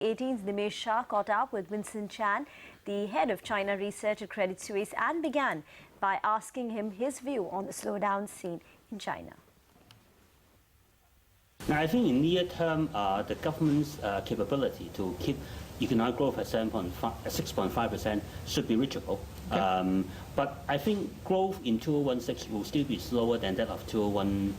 18th, Nimesh Shah caught up with Vincet Chan, the head of China research at Credit Suisse, and began by asking him his view on the slowdown seen in China. Now, I think in near term, the government's capability to keep economic growth at 6.5% should be reachable. Okay. But I think growth in 2016 will still be slower than that of 2015.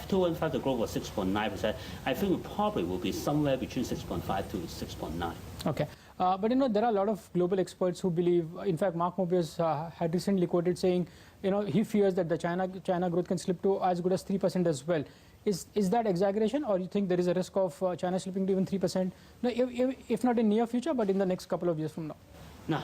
2015, the growth was 6.9%. I think it probably will be somewhere between 6.5 to 6.9. Okay. But there are a lot of global experts who believe, in fact, Mark Mobius had recently quoted saying, he fears that the China growth can slip to as good as 3% as well. Is that exaggeration, or you think there is a risk of China slipping to even 3%, if not in near future, but in the next couple of years from now? No.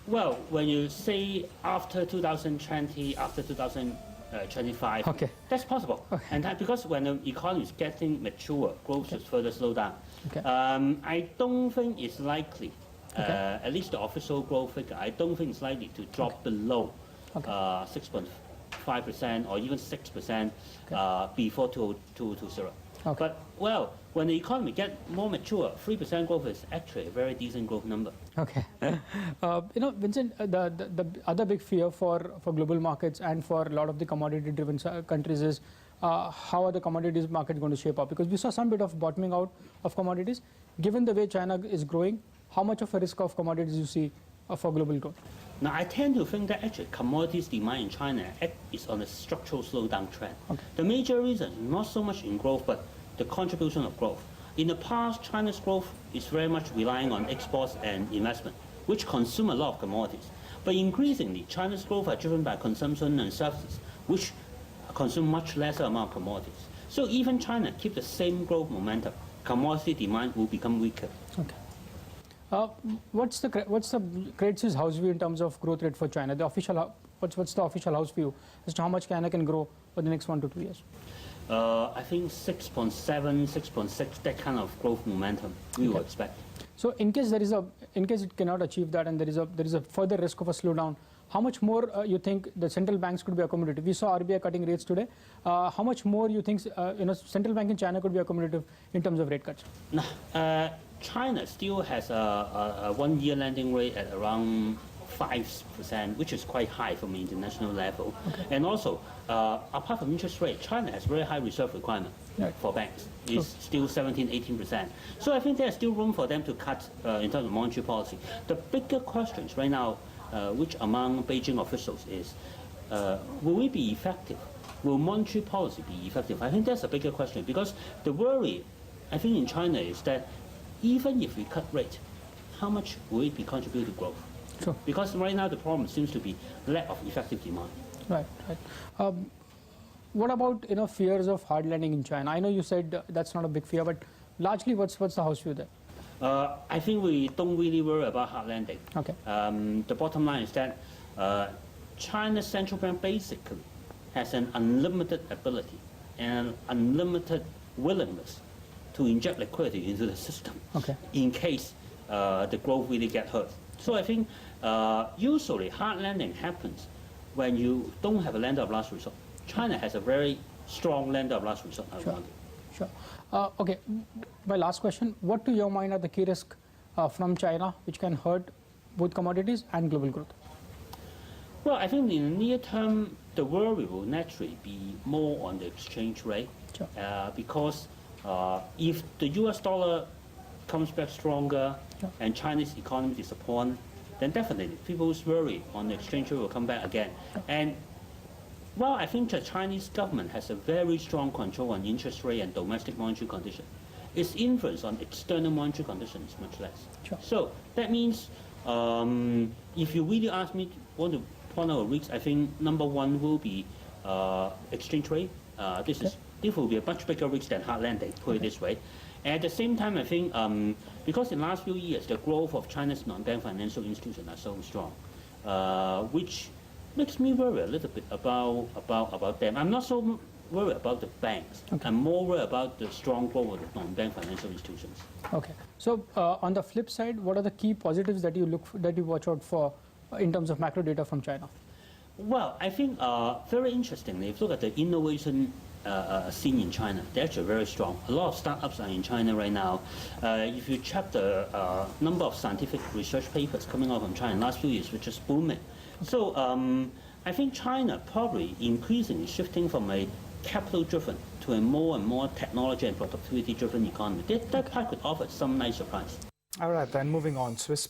Well, when you say after 2020, after 2025, okay, that's possible. Okay. And that because when the economy is getting mature, growth should further slow down. Okay. I don't think it's likely, at least the official growth figure, I don't think it's likely to drop below 6.5% or even 6% before 2020. Okay. But, well, when the economy gets more mature, 3% growth is actually a very decent growth number. Okay. Vincent, the other big fear for global markets and for a lot of the commodity-driven countries is how are the commodities market going to shape up? Because we saw some bit of bottoming out of commodities. Given the way China is growing, how much of a risk of commodities you see for global growth? Now, I tend to think that actually commodities demand in China is on a structural slowdown trend. Okay. The major reason is not so much in growth, but the contribution of growth. In the past, China's growth is very much relying on exports and investment, which consume a lot of commodities. But increasingly, China's growth are driven by consumption and services, which consume much lesser amount of commodities. So even China keep the same growth momentum, commodity demand will become weaker. Okay. What's the Credit Suisse house view in terms of growth rate for China? The official, what's the official house view as to how much China can grow for the next 1 to 2 years? I think 6.7, 6.6, that kind of growth momentum we will expect. So in case it cannot achieve that and there is a further risk of a slowdown, how much more you think the central banks could be accommodative? We saw RBI cutting rates today. How much more you think central bank in China could be accommodative in terms of rate cuts? China still has a 1 year lending rate at around 5%, which is quite high from an international level. Okay. And also, apart from interest rate, China has very high reserve requirement for banks. It's still 17–18%. So I think there's still room for them to cut in terms of monetary policy. The bigger questions right now, which among Beijing officials is, will we be effective? Will monetary policy be effective? I think that's a bigger question because the worry, I think in China is that even if we cut rate, how much will it be contribute to growth? Sure. Because right now the problem seems to be lack of effective demand. Right. What about fears of hard landing in China? I know you said that's not a big fear, but largely what's the house view there? I think we don't really worry about hard landing. Okay. The bottom line is that China's central bank basically has an unlimited ability and unlimited willingness to inject liquidity into the system in case the growth really get hurt. So I think usually hard landing happens when you don't have a lender of last resort. China has a very strong lender of last resort. Sure. Okay. My last question: what to your mind are the key risks from China which can hurt both commodities and global growth? Well, I think in the near term, the worry will naturally be more on the exchange rate, because if the US dollar comes back stronger and Chinese economy disappoint, then definitely people's worry on the exchange rate will come back again. And well, I think the Chinese government has a very strong control on interest rate and domestic monetary condition. Its influence on external monetary conditions is much less. Sure. So that means if you really ask me want to point out a risk, I think number one will be exchange rate. This will be a much bigger risk than hard landing, put it this way. At the same time, I think because in the last few years, the growth of China's non-bank financial institutions are so strong, which makes me worry a little bit about them. I'm not so worried about the banks. I'm more worried about the strong growth of the non-bank financial institutions. Okay. So on the flip side, what are the key positives that you watch out for in terms of macro data from China? Well, I think very interestingly, if you look at the innovation scene in China. They're actually very strong. A lot of startups are in China right now. If you check the number of scientific research papers coming out from China in the last few years, which is booming. So I think China probably increasingly shifting from a capital-driven to a more and more technology and productivity-driven economy. That part could offer some nice surprise. All right, then moving on. Swiss